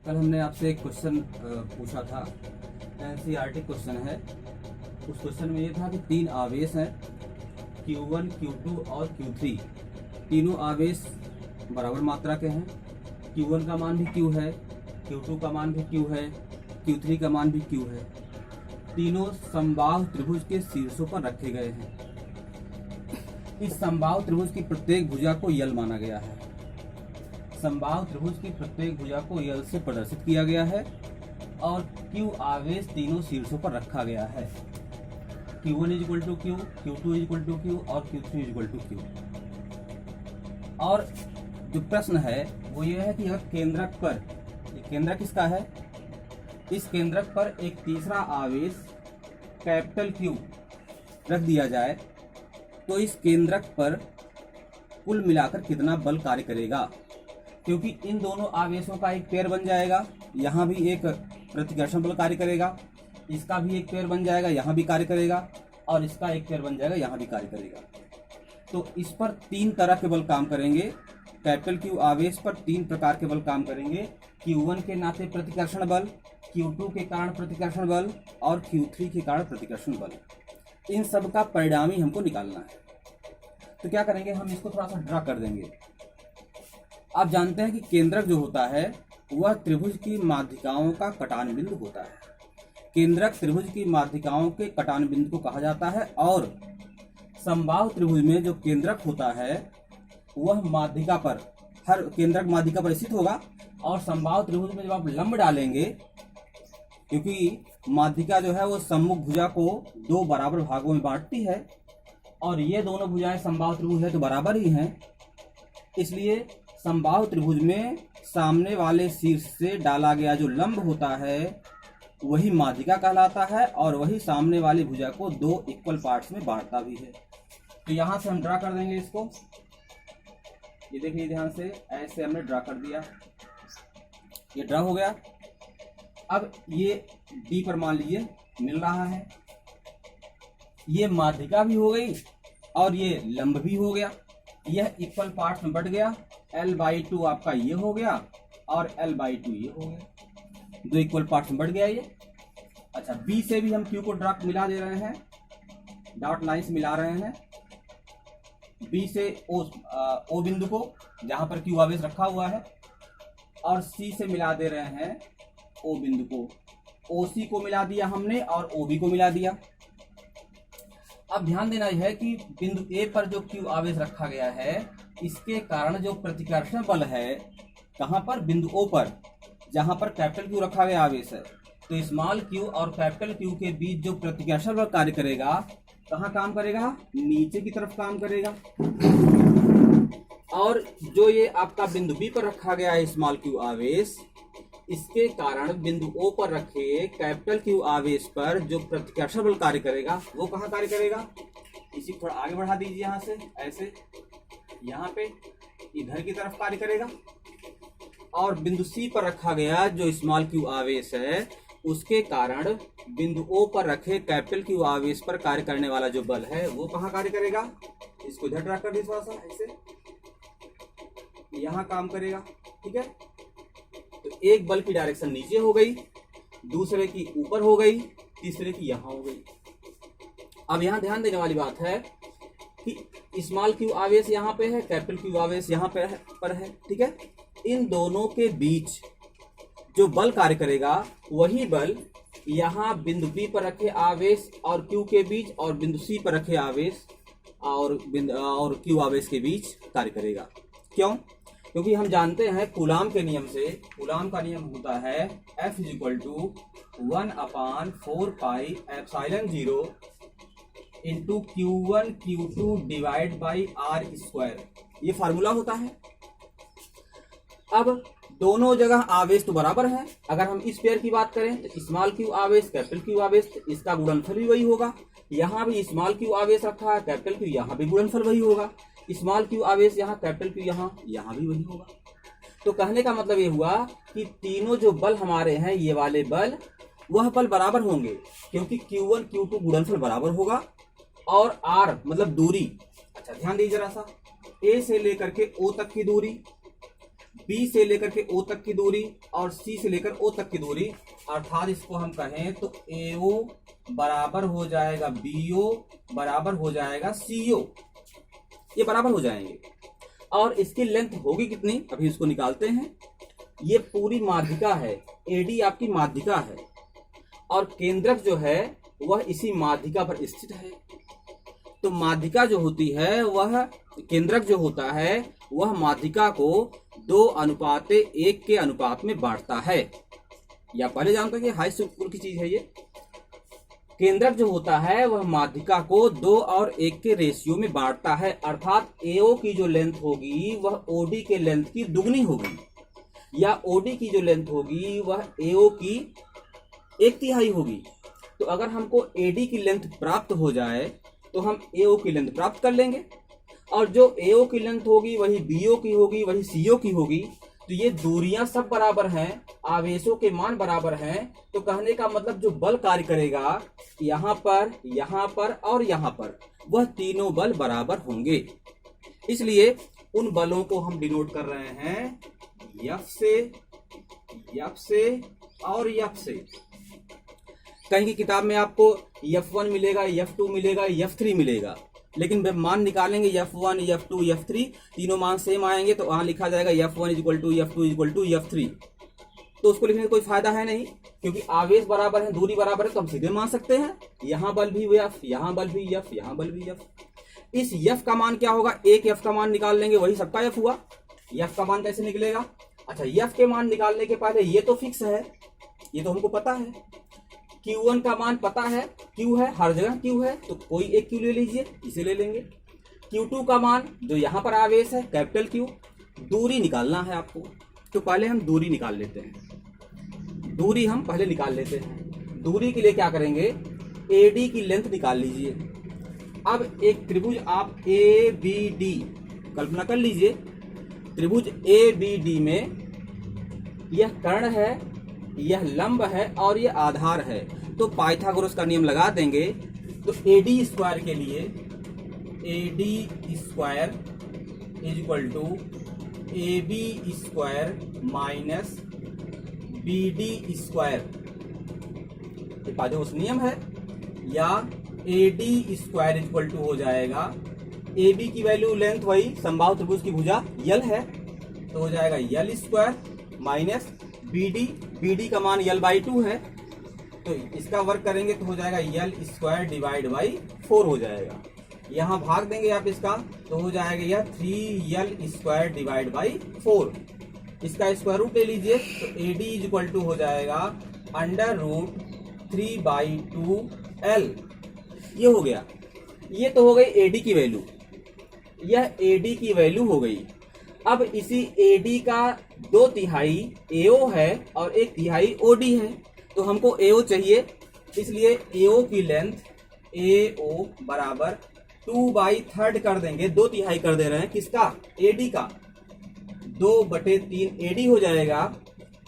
कल हमने आपसे एक क्वेश्चन पूछा था, एनसीईआरटी क्वेश्चन है। उस क्वेश्चन में ये था कि तीन आवेश हैं Q1, Q2 और Q3। तीनों आवेश बराबर मात्रा के हैं। Q1 का मान भी Q है, Q2 का मान भी Q है, Q3 का मान भी Q है। तीनों समबाहु त्रिभुज के शीर्षों पर रखे गए हैं। इस समबाहु त्रिभुज की प्रत्येक भुजा को यल माना गया है। समबाहु त्रिभुज की प्रत्येक भुजा को यल से प्रदर्शित किया गया है और Q आवेश तीनों शीर्षों पर रखा गया है। Q1 equal to Q, Q2 equal to Q और Q3 इक्वल टू Q। और जो प्रश्न है वो ये है कि अगर केंद्रक पर, केंद्रक किसका है, इस केंद्रक पर एक तीसरा आवेश कैपिटल Q रख दिया जाए तो इस केंद्रक पर कुल मिलाकर कितना बल कार्य करेगा। क्योंकि इन दोनों आवेशों का एक पेयर बन जाएगा, यहाँ भी एक प्रतिकर्षण बल कार्य करेगा, इसका भी एक पेयर बन जाएगा, यहाँ भी कार्य करेगा, और इसका एक पेयर बन जाएगा, यहाँ भी कार्य करेगा। तो इस पर तीन तरह के बल काम करेंगे। कैपिटल Q आवेश पर तीन प्रकार के बल काम करेंगे। Q1 के नाते प्रतिकर्षण बल, Q2 के कारण प्रतिकर्षण बल और Q3 के कारण प्रतिकर्षण बल। इन सब का परिणामी हमको निकालना है। तो क्या करेंगे, हम इसको थोड़ा सा ड्रा कर देंगे। आप जानते हैं कि केंद्रक जो होता है वह त्रिभुज की माध्यिकाओं का कटान बिंदु होता है। केंद्रक त्रिभुज की माध्यिकाओं के कटान बिंदु को कहा जाता है। और समबाहु त्रिभुज में जो केंद्रक होता है वह माध्यिका पर, हर केंद्रक माध्यिका पर स्थित होगा। और समबाहु त्रिभुज में जब आप लंब डालेंगे, क्योंकि माध्यिका जो है वो सम्मुख भुजा को दो बराबर भागों में बांटती है और ये दोनों भुजाएं समबाहु त्रिभुज है तो बराबर ही हैं, इसलिए समबाहु त्रिभुज में सामने वाले शीर्ष से डाला गया जो लंब होता है वही माध्यिका कहलाता है और वही सामने वाली भुजा को दो इक्वल पार्ट्स में बांटता भी है। तो यहां से हम ड्रा कर देंगे इसको। ये देखिए ध्यान से, ऐसे हमने ड्रा कर दिया, ये ड्रा हो गया। अब ये D पर मान लीजिए मिल रहा है, ये माध्यिका भी हो गई और ये लंब भी हो गया। यह इक्वल पार्ट्स में बढ़ गया। L/2 आपका ये हो गया और L/2 ये हो गया, दो इक्वल पार्ट्स में बढ़ गया ये। अच्छा, B से भी हम Q को ड्रॉप मिला दे रहे हैं, डॉट लाइन्स मिला रहे हैं। B से O बिंदु को, जहां पर Q आवेश रखा हुआ है, और C से मिला दे रहे हैं O बिंदु को। OC को मिला दिया हमने और OB को मिला दिया। अब ध्यान देना यह है कि बिंदु A पर जो Q आवेश रखा गया है इसके कारण जो प्रतिकर्षण बल है, कहां पर, बिंदु O पर, जहां पर कैपिटल Q रखा गया आवेश है, तो स्मॉल q और कैपिटल Q के बीच जो प्रतिकर्षण बल कार्य करेगा, कहां काम करेगा, नीचे की तरफ काम करेगा। और जो ये आपका बिंदु B पर रखा गया है स्मॉल q आवेश, इसके कारण बिंदु O पर रखे कैपिटल Q आवेश पर जो प्रतिकर्षण बल कार्य करेगा वो कहाँ कार्य करेगा, इसी थोड़ा आगे बढ़ा दीजिए, यहाँ से ऐसे यहाँ पे इधर की तरफ कार्य करेगा। और बिंदु C पर रखा गया जो स्मॉल q आवेश है उसके कारण बिंदु O पर रखे कैपिटल Q आवेश पर कार्य करने वाला जो बल है वो कहाँ कार्य करेगा, इसको इधर ड्रा कर दीजिए थोड़ा सा ऐसे, यहाँ काम करेगा। ठीक है, तो एक बल की डायरेक्शन नीचे हो गई, दूसरे की ऊपर हो गई, तीसरे की यहाँ हो गई। अब यहाँ ध्यान देने वाली बात है कि स्मॉल q आवेश यहाँ पे है, कैपिटल Q आवेश यहाँ पर है। ठीक है, इन दोनों के बीच जो बल कार्य करेगा वही बल यहाँ बिंदु B पर रखे आवेश और Q के बीच और बिंदु C पर रखे आवेश और Q आवेश के बीच कार्य करेगा। क्यों? क्योंकि हम जानते हैं कूलाम के नियम से, कूलाम का नियम होता है F = 1/4πε0 into Q1 Q2 divide by R²। ये फार्मूला होता है। अब दोनों जगह आवेश तो बराबर है। अगर हम इस पेयर की बात करें तो स्मॉल q आवेश कैपिटल Q आवेश, तो इसका गुणनफल भी वही होगा। यहाँ भी स्मॉल q आवेश रखा है, कैपिटल Q, यहाँ भी गुणनफल वही होगा। स्मॉल q आवेश यहाँ, कैपिटल Q यहाँ भी वही होगा। तो कहने का मतलब ये हुआ कि तीनों जो बल हमारे हैं, ये वाले बल, वह बल बराबर होंगे क्योंकि Q1 Q2 गुणनफल बराबर होगा और R मतलब दूरी। अच्छा ध्यान दीजिए जरा सा, A से लेकर के O तक की दूरी बी से लेकर के ओ तक की दूरी और सी से लेकर ओ तक की दूरी, अर्थात इसको हम कहें तो AO बराबर हो जाएगा BO बराबर हो जाएगा CO, ये बराबर हो जाएंगे। और इसकी लेंथ होगी कितनी, अभी इसको निकालते हैं। ये पूरी माध्यिका है, AD आपकी माध्यिका है और केंद्रक जो है वह इसी माध्यिका पर स्थित है। तो माध्यिका जो होती है वह, केंद्रक जो होता है वह माध्यिका को 2:1 के अनुपात में बांटता है। या पहले जानते हैं कि हाई स्कूल की चीज है ये। केंद्रक जो होता है वह माध्यिका को 2 और 1 के रेशियो में बांटता है, अर्थात AO की जो लेंथ होगी वह OD के लेंथ की दुगनी होगी, या OD की जो लेंथ होगी वह AO की 1/3 होगी। तो अगर हमको AD की लेंथ प्राप्त हो जाए तो हम AO की लेंथ प्राप्त कर लेंगे, और जो AO की लेंथ होगी वही BO की होगी, वही CO की होगी। तो ये दूरियां सब बराबर हैं, आवेशों के मान बराबर हैं। तो कहने का मतलब जो बल कार्य करेगा यहाँ पर और यहाँ पर, वह तीनों बल बराबर होंगे। इसलिए उन बलों को हम डिनोट कर रहे हैं F से और F से। कहीं की किताब में आपको F1 मिलेगा, F2 मिलेगा, F3 मिलेगा, लेकिन जब मान निकालेंगे F1, F2, F3 तीनों मान सेम आएंगे तो वहां लिखा जाएगा F1 = F2 = F3। तो उसको लिखने का कोई फायदा है नहीं, क्योंकि आवेश बराबर है, दूरी बराबर है, तो हम सीधे मान सकते हैं यहाँ बल भी F, यहाँ बल भी F, यहाँ बल भी F। इस F का मान क्या होगा, एक F का मान निकाल लेंगे वही सबका F हुआ। F का मान कैसे निकलेगा, अच्छा F के मान निकालने के पहले ये तो फिक्स है, ये तो हमको पता है। Q1 का मान पता है, Q है, हर जगह Q है, तो कोई एक Q ले लीजिए, इसे ले लेंगे। Q2 का मान जो यहाँ पर आवेश है कैपिटल Q, दूरी निकालना है आपको, तो पहले हम दूरी निकाल लेते हैं। दूरी हम पहले निकाल लेते हैं। दूरी के लिए क्या करेंगे, AD की लेंथ निकाल लीजिए। अब एक त्रिभुज आप ABD कल्पना कर लीजिए। त्रिभुज ABD में यह कर्ण है, यह लंब है और यह आधार है। तो पाइथागोरस का नियम लगा देंगे। तो AD² के लिए AD² = AB² माइनस BD², ये पाइथागोरस नियम है। या AD² = हो जाएगा, AB की वैल्यू लेंथ वही समबाहु त्रिभुज की भुजा L है, तो हो जाएगा L² माइनस BD का मान L/2 है, तो इसका वर्क करेंगे तो हो जाएगा L² / 4 हो जाएगा। यहाँ भाग देंगे आप इसका तो हो जाएगा यह 3L² / 4। इसका स्क्वायर रूट ले लीजिए तो AD = हो जाएगा √3/2L। ये हो गया, ये तो हो गई AD की वैल्यू, यह AD की वैल्यू हो गई। अब इसी AD का 2/3 AO है और 1/3 OD है, तो हमको AO चाहिए, इसलिए AO की लेंथ AO बराबर 2/3 कर देंगे, 2/3 कर दे रहे हैं किसका, AD का। 2/3 AD हो जाएगा,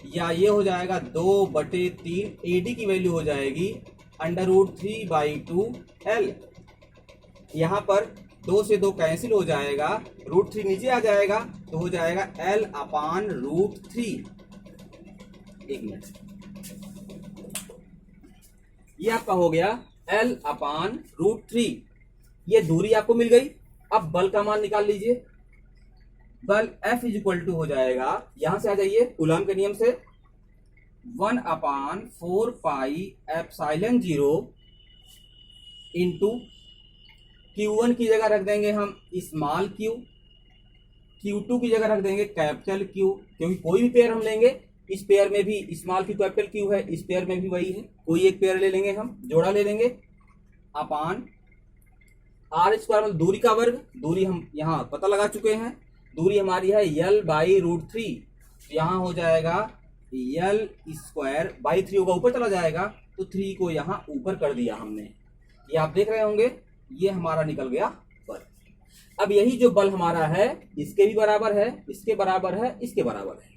या ये हो जाएगा 2/3 AD की वैल्यू हो जाएगी √3/2L। यहाँ पर 2 से 2 कैंसिल हो जाएगा, √3 नीचे आ जाएगा तो हो जाएगा L/√3। एक मिनट, ये आपका हो गया L/√3। ये दूरी आपको मिल गई। अब बल का मान निकाल लीजिए। बल F = हो जाएगा, यहां से आ जाइए कूलम के नियम से, 1/4πε0 इंटू Q1 की जगह रख देंगे हम स्मॉल q, Q2 की जगह रख देंगे कैपिटल Q, क्योंकि कोई भी पेयर हम लेंगे, इस पेयर में भी स्मॉल q कैपिटल Q है, इस पेयर में भी वही है, कोई एक पेयर ले लेंगे हम, जोड़ा ले लेंगे, अपान R² मतलब दूरी का वर्ग। दूरी हम यहाँ पता लगा चुके हैं, दूरी हमारी है L/√3, यहाँ हो जाएगा L² / 3 होगा, ऊपर चला जाएगा तो 3 को यहाँ ऊपर कर दिया हमने। ये आप देख रहे होंगे, ये हमारा निकल गया बल। अब यही जो बल हमारा है इसके भी बराबर है, इसके बराबर है, इसके बराबर है।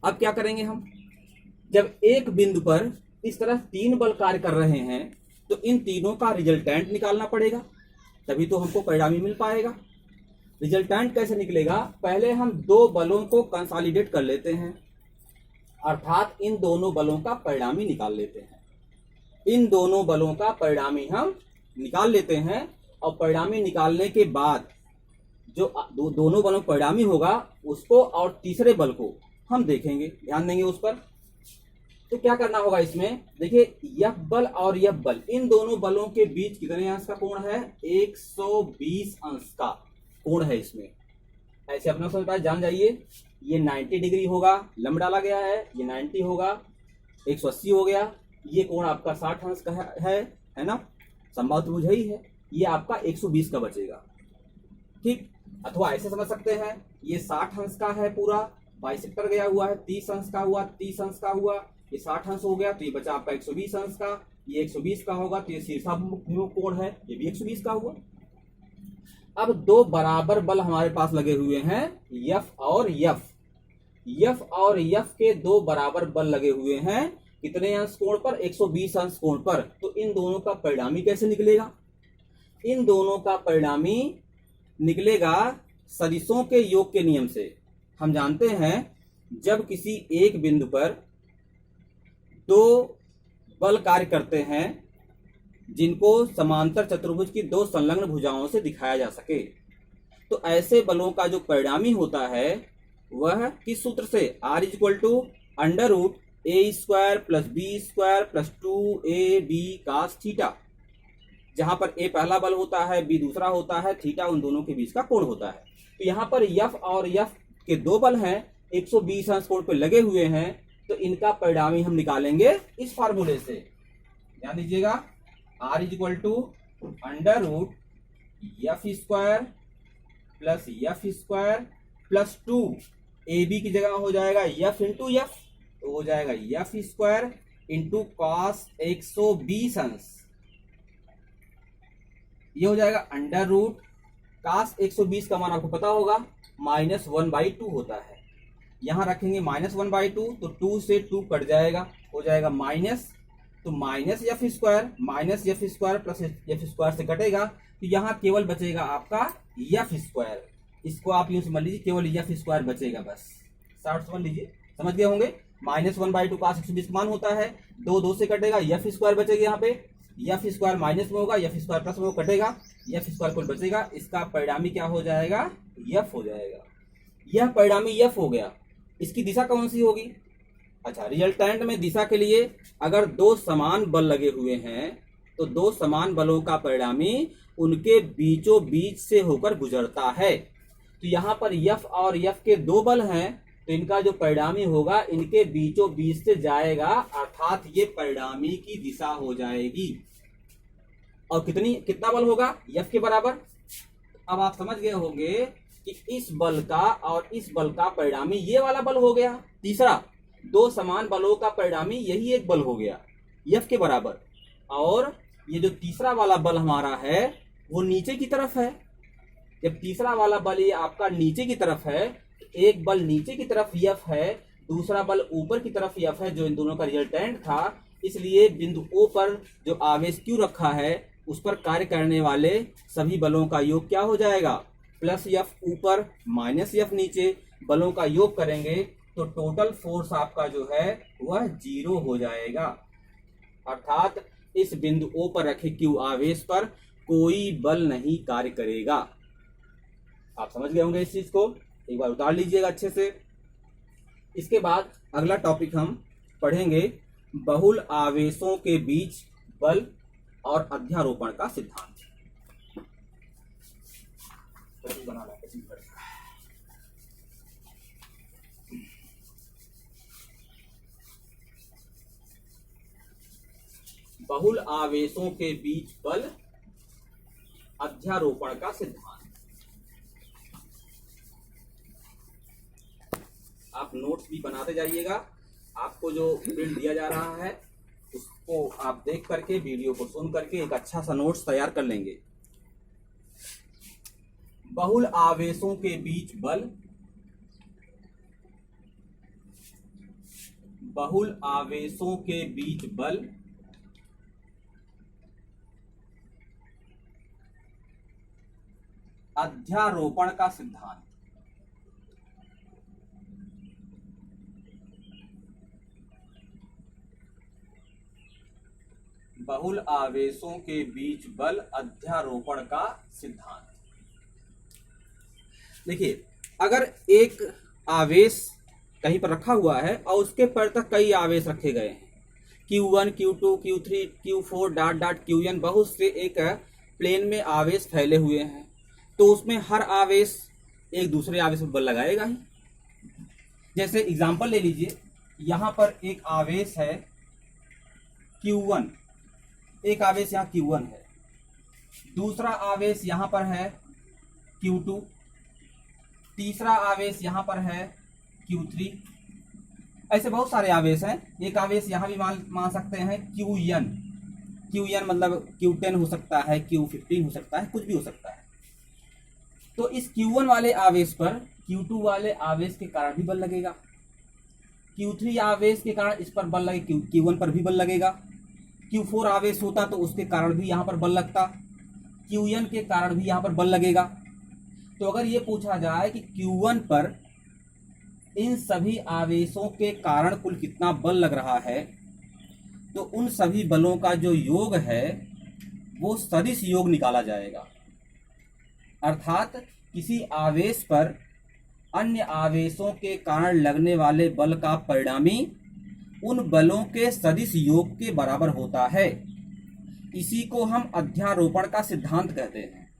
अब क्या करेंगे हम, जब एक बिंदु पर इस तरह 3 बल कार्य कर रहे हैं तो इन तीनों का रिजल्टेंट निकालना पड़ेगा, तभी तो हमको परिणामी मिल पाएगा। रिजल्टेंट कैसे निकलेगा, पहले हम दो बलों को कंसोलिडेट कर लेते हैं, अर्थात इन दोनों बलों का परिणामी निकाल लेते हैं। इन दोनों बलों का परिणामी हम निकाल लेते हैं और परिणामी निकालने के बाद जो दोनों बलों परिणामी होगा उसको और तीसरे बल को हम देखेंगे, ध्यान देंगे उस पर। तो क्या करना होगा इसमें, देखिए यफ बल और यफ बल, इन दोनों बलों के बीच कितने अंश का कोण है, 120 अंश का कोण है इसमें। ऐसे अपना समझ पाए, जान जाइए, ये 90 डिग्री होगा, लंब डाला गया है, ये 90 होगा, 180 हो गया, ये कोण आपका 60 अंश का है ना, संभव त्रिभुज ही है, ये आपका 120 का बचेगा, ठीक। अथवा ऐसे समझ सकते हैं, ये 60 अंश का है पूरा, बाइसेक्टर गया हुआ है, 30 अंश का हुआ, 30 अंश का हुआ, ये 60 अंश हो गया, तो ये बचा आपका 120 अंश का, ये 120 का होगा, तो ये शीर्षाभिमुख कोण है, ये भी 120 का हुआ। अब दो बराबर बल हमारे पास लगे हुए हैं, यफ और यफ, यफ और यफ के दो बराबर बल लगे हुए हैं, कितने अंश कोण पर, 120 अंश कोण पर। तो इन दोनों का परिणामी कैसे निकलेगा, इन दोनों का परिणामी निकलेगा सदिशों के योग के नियम से। हम जानते हैं जब किसी एक बिंदु पर दो बल कार्य करते हैं जिनको समांतर चतुर्भुज की दो संलग्न भुजाओं से दिखाया जा सके, तो ऐसे बलों का जो परिणामी होता है वह किस सूत्र से, R = √a² + b² + 2ab cos theta, जहां पर a पहला बल होता है, b दूसरा होता है, थीटा उन दोनों के बीच का कोण होता है। तो यहाँ पर यफ और यफ के दो बल हैं, 120 अंश कोण पे लगे हुए हैं, तो इनका परिणामी हम निकालेंगे इस फार्मूले से, ध्यान दीजिएगा, R = √f² + 2 ab की जगह हो जाएगा f × f, तो हो जाएगा f² × cos 120 अंश, ये हो जाएगा √ cos 120 का मान आपको पता होगा -1/2 होता है, यहां रखेंगे -1/2, तो 2 से 2 कट जाएगा, हो जाएगा माइनस, तो -f² + f² से कटेगा, तो यहाँ केवल बचेगा आपका f², इसको आप यूं समझ लीजिए, केवल f² बचेगा, बस शॉर्ट समझ लीजिए, समझ गए होंगे। -1/2 cos 120 का मान होता है, 2 से कटेगा, f² बचेगा, यहाँ पे f² माइनस में होगा, f² प्लस में कटेगा, f² कुल बचेगा, इसका परिणामी क्या हो जाएगा, f हो जाएगा। यह परिणामी f हो गया, इसकी दिशा कौन सी होगी, अच्छा, रिजल्टेंट में दिशा के लिए अगर दो समान बल लगे हुए हैं तो दो समान बलों का परिणामी उनके बीचों बीच से होकर गुजरता है। तो यहाँ पर यफ और यफ के दो बल हैं, तो इनका जो परिणामी होगा इनके बीचों बीच से जाएगा, अर्थात ये परिणामी की दिशा हो जाएगी। और कितना बल होगा, यफ के बराबर। अब आप समझ गए होंगे कि इस बल का और इस बल का परिणामी ये वाला बल हो गया, तीसरा, दो समान बलों का परिणामी यही एक बल हो गया यफ के बराबर, और ये जो तीसरा वाला बल हमारा है वो नीचे की तरफ है। जब तीसरा वाला बल ये आपका नीचे की तरफ है, एक बल नीचे की तरफ यफ है, दूसरा बल ऊपर की तरफ यफ है, जो इन दोनों का रिजल्टेंट था, इसलिए बिंदु O पर जो आवेश Q रखा है उस पर कार्य करने वाले सभी बलों का योग क्या हो जाएगा, प्लस यफ ऊपर माइनस यफ नीचे, बलों का योग करेंगे तो टोटल फोर्स आपका जो है वह 0 हो जाएगा, अर्थात इस बिंदु O पर रखे Q आवेश पर कोई बल नहीं कार्य करेगा। आप समझ गए होंगे इस चीज को, एक बार उतार लीजिएगा अच्छे से। इसके बाद अगला टॉपिक हम पढ़ेंगे बहुल आवेशों के बीच बल और अध्यारोपण का सिद्धांत। बहुल आवेशों के बीच बल, अध्यारोपण का सिद्धांत। आप नोट्स भी बनाते जाइएगा, आपको जो प्रिंट दिया जा रहा है उसको आप देख करके, वीडियो को सुन करके एक अच्छा सा नोट्स तैयार कर लेंगे। बहुल आवेशों के बीच बल, बहुल आवेशों के बीच बल, अध्यारोपण का सिद्धांत। बहुल आवेशों के बीच बल अध्यारोपण का सिद्धांत। देखिए, अगर एक आवेश कहीं पर रखा हुआ है और उसके पर तक कई आवेश रखे गए हैं, Q1, Q2, Q3, Q4 dot dot Qn, बहुत से एक प्लेन में आवेश फैले हुए हैं, तो उसमें हर आवेश एक दूसरे आवेश पर बल लगाएगा ही। जैसे एग्जांपल ले लीजिए, यहाँ पर एक आवेश है Q1, एक आवेश यहाँ Q1 है, दूसरा आवेश यहाँ पर है Q2, तीसरा आवेश यहाँ पर है Q3। ऐसे बहुत सारे आवेश हैं। एक आवेश यहाँ भी मान सकते हैं Qn मतलब Q10 हो सकता है, Q15 हो सकता है, कुछ भी हो सकता है। तो इस Q1 वाले आवेश पर Q2 वाले आवेश के कारण भी बल लगेगा, Q3 आवेश के कारण इस पर बल लगेगा, Q1 पर भी बल लगेगा, Q4 आवेश होता तो उसके कारण भी यहाँ पर बल लगता, Qn के कारण भी यहाँ पर बल लगेगा। तो अगर ये पूछा जाए कि Q1 पर इन सभी आवेशों के कारण कुल कितना बल लग रहा है, तो उन सभी बलों का जो योग है वो सदिश योग निकाला जाएगा। अर्थात किसी आवेश पर अन्य आवेशों के कारण लगने वाले बल का परिणामी उन बलों के सदिश योग के बराबर होता है। इसी को हम अध्यारोपण का सिद्धांत कहते हैं।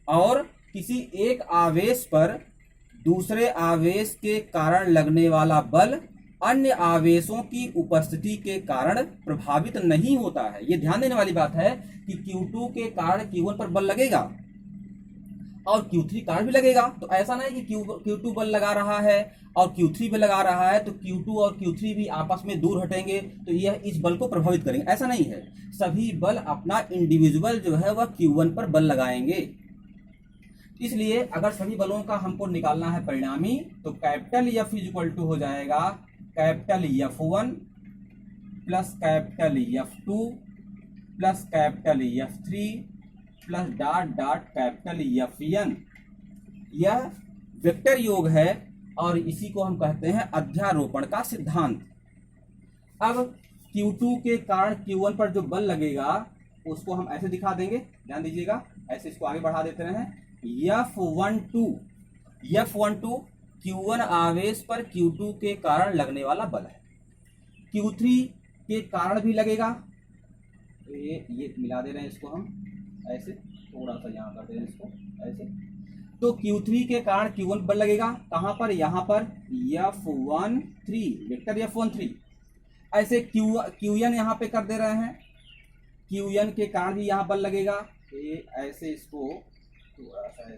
और किसी एक आवेश पर दूसरे आवेश के कारण लगने वाला बल अन्य आवेशों की उपस्थिति के कारण प्रभावित नहीं होता है। यह ध्यान देने वाली बात है कि Q2 के कारण Q1 पर बल लगेगा और Q3 कारण भी लगेगा। तो ऐसा नहीं कि Q2 बल लगा रहा है और Q3 भी लगा रहा है तो Q2 और Q3 भी आपस में दूर हटेंगे तो यह इस बल को प्रभावित करेंगे, ऐसा नहीं है। सभी बल अपना इंडिविजुअल जो है वह Q1 पर बल लगाएंगे। इसलिए अगर सभी बलों का हमको निकालना है परिणामी, तो कैपिटल F इक्वल टू हो जाएगा capital F1 plus capital F2 plus capital F3 plus dot dot capital Fn। यह वेक्टर योग है और इसी को हम कहते हैं अध्यारोपण का सिद्धांत। अब Q2 के कारण Q1 पर जो बल लगेगा उसको हम ऐसे दिखा देंगे, ध्यान दीजिएगा, ऐसे इसको आगे बढ़ा देते हैं। F12 Q1 आवेश पर Q2 के कारण लगने वाला बल है। Q3 के कारण भी लगेगा, ये मिला दे रहे हैं इसको हम ऐसे, थोड़ा सा यहाँ कर दे रहे हैं इसको ऐसे। तो Q3 के कारण Q1 बल लगेगा, कहाँ पर, यहाँ पर F13 वेक्टर F13। ऐसे Qn यहाँ पे कर दे रहे हैं, Qn के कारण भी यहाँ बल लगेगा, ऐसे इसको थोड़ा सा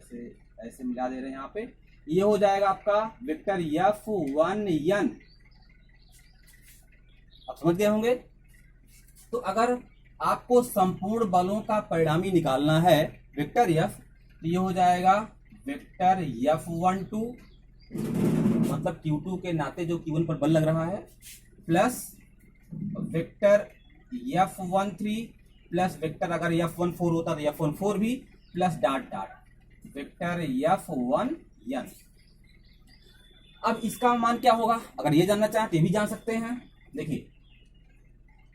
ऐसे मिला दे रहे हैं यहाँ पे। ये हो जाएगा आपका वेक्टर F1n। आप समझ गए होंगे। तो अगर आपको संपूर्ण बलों का परिणामी निकालना है वेक्टर F, तो ये हो जाएगा वेक्टर F12 मतलब Q2 के नाते जो Q1 पर बल लग रहा है, plus vector F13 plus vector अगर F14 होता तो F14 भी, plus dot dot vector F1n। अब इसका मान क्या होगा, अगर ये जानना चाहें तो ये भी जान सकते हैं। देखिए,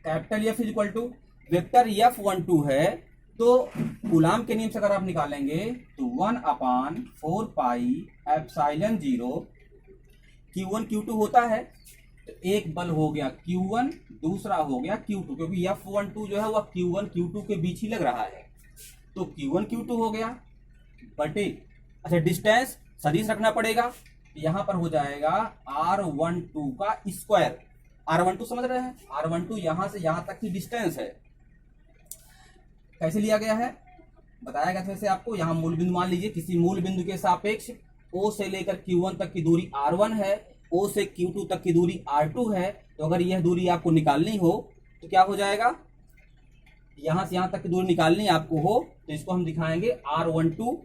capital F equal to vector F12 है तो कूलाम के नियम से अगर आप निकालेंगे तो 1/4 पाई एप्सिलॉन 0 Q1 Q2 होता है, तो एक बल हो गया Q1, दूसरा हो गया Q2, क्योंकि F12 जो है वह Q1 Q2 के बीच ही लग रहा है, तो Q1 Q2 हो गया बटे, अच्छा डिस्टेंस सदिश रखना पड़ेगा, यहां पर हो जाएगा R12 का स्क्वायर। R12 समझ रहे हैं, R12 यहां से यहां तक की डिस्टेंस है। कैसे लिया गया है बताया गया था आपको। यहां मूल बिंदु मान लीजिए, किसी मूल बिंदु के सापेक्ष O से लेकर Q1 तक की दूरी R1 है, O से Q2 तक की दूरी R2 है। तो अगर यह दूरी आपको निकालनी हो तो क्या हो जाएगा, यहां से यहां तक की दूरी निकालनी आपको हो तो इसको हम दिखाएंगे R12,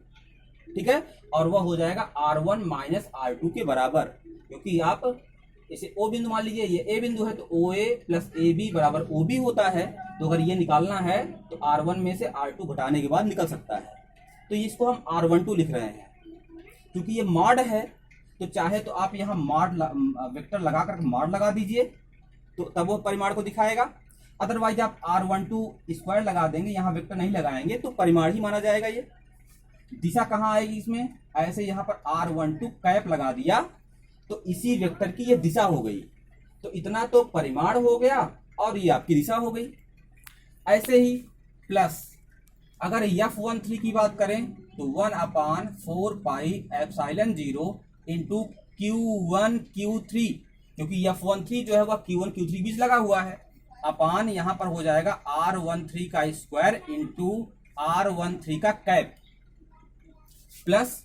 ठीक है, और वह हो जाएगा R1 माइनस R2 के बराबर, क्योंकि आप इसे O बिंदु मान लीजिए, ये A बिंदु है तो OA प्लस AB बराबर OB होता है। तो अगर ये निकालना है तो R1 में से R2 घटाने के बाद निकल सकता है। तो इसको हम R12 लिख रहे हैं। क्योंकि ये मॉड है तो चाहे तो आप यहाँ मॉड वेक्टर लगा कर मॉड लगा दीजिए तो तब वो परिमाण को दिखाएगा। अदरवाइज आप R12 स्क्वायर लगा देंगे, यहाँ वेक्टर नहीं लगाएंगे तो परिमाण ही माना जाएगा। ये दिशा कहाँ आएगी इसमें, ऐसे यहाँ पर R12 कैप लगा दिया तो इसी वेक्टर की ये दिशा हो गई। तो इतना तो परिमाण हो गया और ये आपकी दिशा हो गई। ऐसे ही प्लस अगर F13 की बात करें तो 1/4 pi epsilon 0 into Q1 Q3, क्योंकि F13 जो है वह Q1 Q3 बीच लगा हुआ है, अपान यहाँ पर हो जाएगा R13 का स्क्वायर इंटू R13 का कैप, प्लस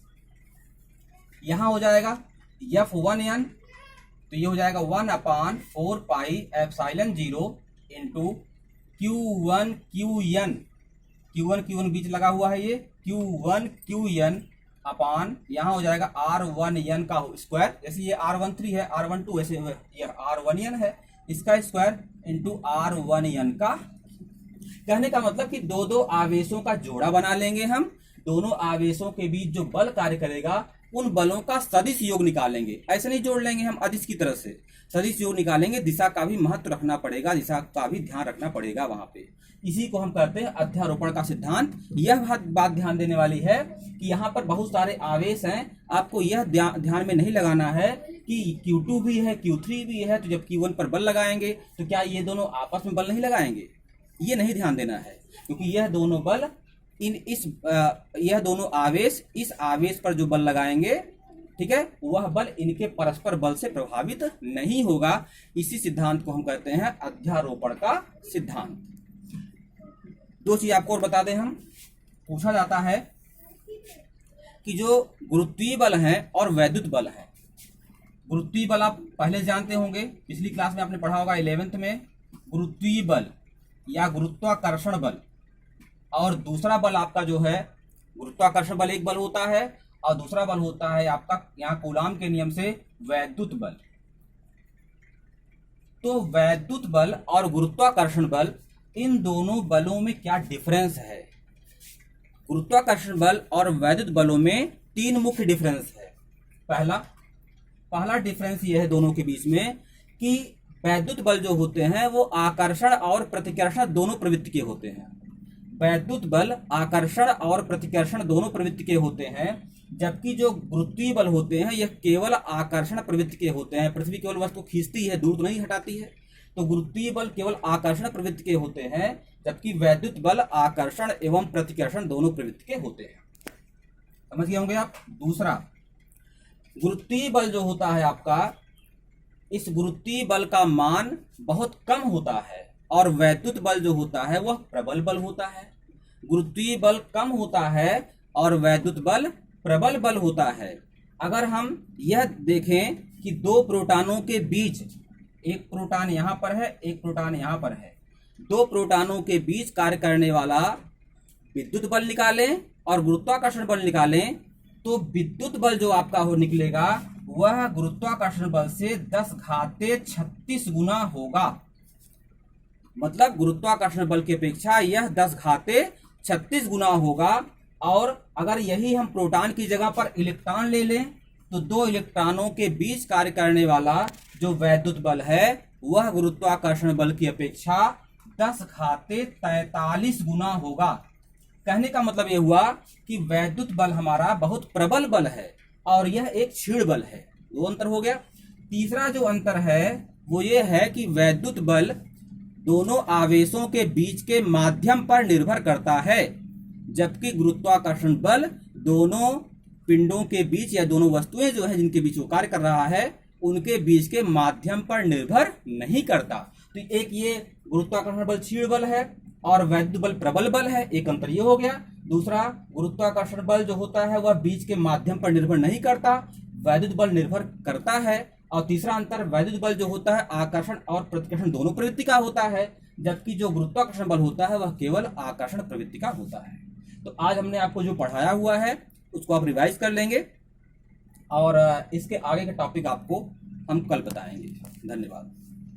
यहाँ हो जाएगा F1n, तो ये हो जाएगा 1/4 pi epsilon 0 into Q1 Qn बीच लगा हुआ है, ये Q1 Qn अपान यहाँ हो जाएगा R1n का स्क्वायर, जैसे ये R13 है R12 ऐसे ये R1n है, इसका स्क्वायर इंटू R1n का। कहने का मतलब कि दो दो आवेशों का जोड़ा बना लेंगे हम, दोनों आवेशों के बीच जो बल कार्य करेगा उन बलों का सदिश योग निकालेंगे। ऐसे नहीं जोड़ लेंगे हम अदिश की तरह से, सदिश योग निकालेंगे। दिशा का भी महत्व रखना पड़ेगा, दिशा का भी ध्यान रखना पड़ेगा वहां पे। इसी को हम कहते हैं अध्यारोपण का सिद्धांत। यह बात ध्यान देने वाली है कि यहाँ पर बहुत सारे आवेश हैं, आपको यह ध्यान में नहीं लगाना है कि Q2 भी है Q3 भी है, तो जब Q1 पर बल लगाएंगे तो क्या ये दोनों आपस में बल नहीं लगाएंगे, ये नहीं ध्यान देना है। क्योंकि यह दोनों बल यह दोनों आवेश इस आवेश पर जो बल लगाएंगे, ठीक है, वह बल इनके परस्पर बल से प्रभावित नहीं होगा। इसी सिद्धांत को हम कहते हैं अध्यारोपण का सिद्धांत। दो चीज आपको और बता दें, हम पूछा जाता है कि जो गुरुत्वीय बल हैं और वैद्युत बल हैं। गुरुत्वीय बल आप पहले जानते होंगे, पिछली क्लास में आपने पढ़ा होगा 11th में, गुरुत्वीय बल या गुरुत्वाकर्षण बल, और दूसरा बल आपका जो है गुरुत्वाकर्षण बल एक बल होता है और दूसरा बल होता है आपका यहाँ कूलाम के नियम से वैद्युत बल। तो वैद्युत बल और गुरुत्वाकर्षण बल, इन दोनों बलों में क्या डिफरेंस है? गुरुत्वाकर्षण बल और वैद्युत बलों में 3 मुख्य डिफरेंस है। पहला डिफरेंस यह है दोनों के बीच में कि वैद्युत बल जो होते हैं वो आकर्षण और प्रतिकर्षण दोनों प्रवृत्ति के होते हैं। वैद्युत बल आकर्षण और प्रतिकर्षण दोनों प्रवृत्ति के होते हैं, जबकि जो गुरुत्वीय बल होते हैं यह केवल आकर्षण प्रवृत्ति के होते हैं। पृथ्वी केवल वस्तु खींचती है, दूर तो नहीं हटाती है। तो गुरुत्वीय बल केवल आकर्षण प्रवृत्ति के होते हैं, जबकि वैद्युत बल आकर्षण एवं प्रतिकर्षण दोनों प्रवृत्ति के होते हैं। समझ गए होंगे आप। दूसरा, गुरुत्वीय बल जो होता है आपका, इस गुरुत्वीय बल का मान बहुत कम होता है और वैद्युत बल जो होता है वह प्रबल बल होता है। गुरुत्वीय बल कम होता है और वैद्युत बल प्रबल बल होता है। अगर हम यह देखें कि दो प्रोटॉनों के बीच, एक प्रोटॉन यहाँ पर है एक प्रोटॉन यहाँ पर है, दो प्रोटॉनों के बीच कार्य करने वाला विद्युत बल निकालें और गुरुत्वाकर्षण बल निकालें, तो विद्युत बल जो आपका हो निकलेगा वह गुरुत्वाकर्षण बल से 10⁻36 गुना होगा। मतलब गुरुत्वाकर्षण बल की अपेक्षा यह 10⁻36 गुना होगा। और अगर यही हम प्रोटॉन की जगह पर इलेक्ट्रॉन ले लें तो दो इलेक्ट्रॉनों के बीच कार्य करने वाला जो वैद्युत बल है वह गुरुत्वाकर्षण बल की अपेक्षा 10⁻43 गुना होगा। कहने का मतलब यह हुआ कि वैद्युत बल हमारा बहुत प्रबल बल है और यह एक क्षीण बल है। दो अंतर हो गया। तीसरा जो अंतर है वो ये है कि वैद्युत बल दोनों आवेशों के बीच के माध्यम पर निर्भर करता है, जबकि गुरुत्वाकर्षण बल दोनों पिंडों के बीच या दोनों वस्तुएं जो है जिनके बीच वो कार्य कर रहा है उनके बीच के माध्यम पर निर्भर नहीं करता। तो एक ये गुरुत्वाकर्षण बल क्षीण बल है और वैद्युत बल प्रबल बल है, एक अंतर ये हो गया। दूसरा, गुरुत्वाकर्षण बल जो होता है वह बीच के माध्यम पर निर्भर नहीं करता, वैद्युत बल निर्भर करता है। और तीसरा अंतर, वैद्युत बल जो होता है आकर्षण और प्रतिकर्षण दोनों प्रवृत्ति का होता है, जबकि जो गुरुत्वाकर्षण बल होता है वह केवल आकर्षण प्रवृत्ति का होता है। तो आज हमने आपको जो पढ़ाया हुआ है उसको आप रिवाइज कर लेंगे और इसके आगे का टॉपिक आपको हम कल बताएंगे। धन्यवाद।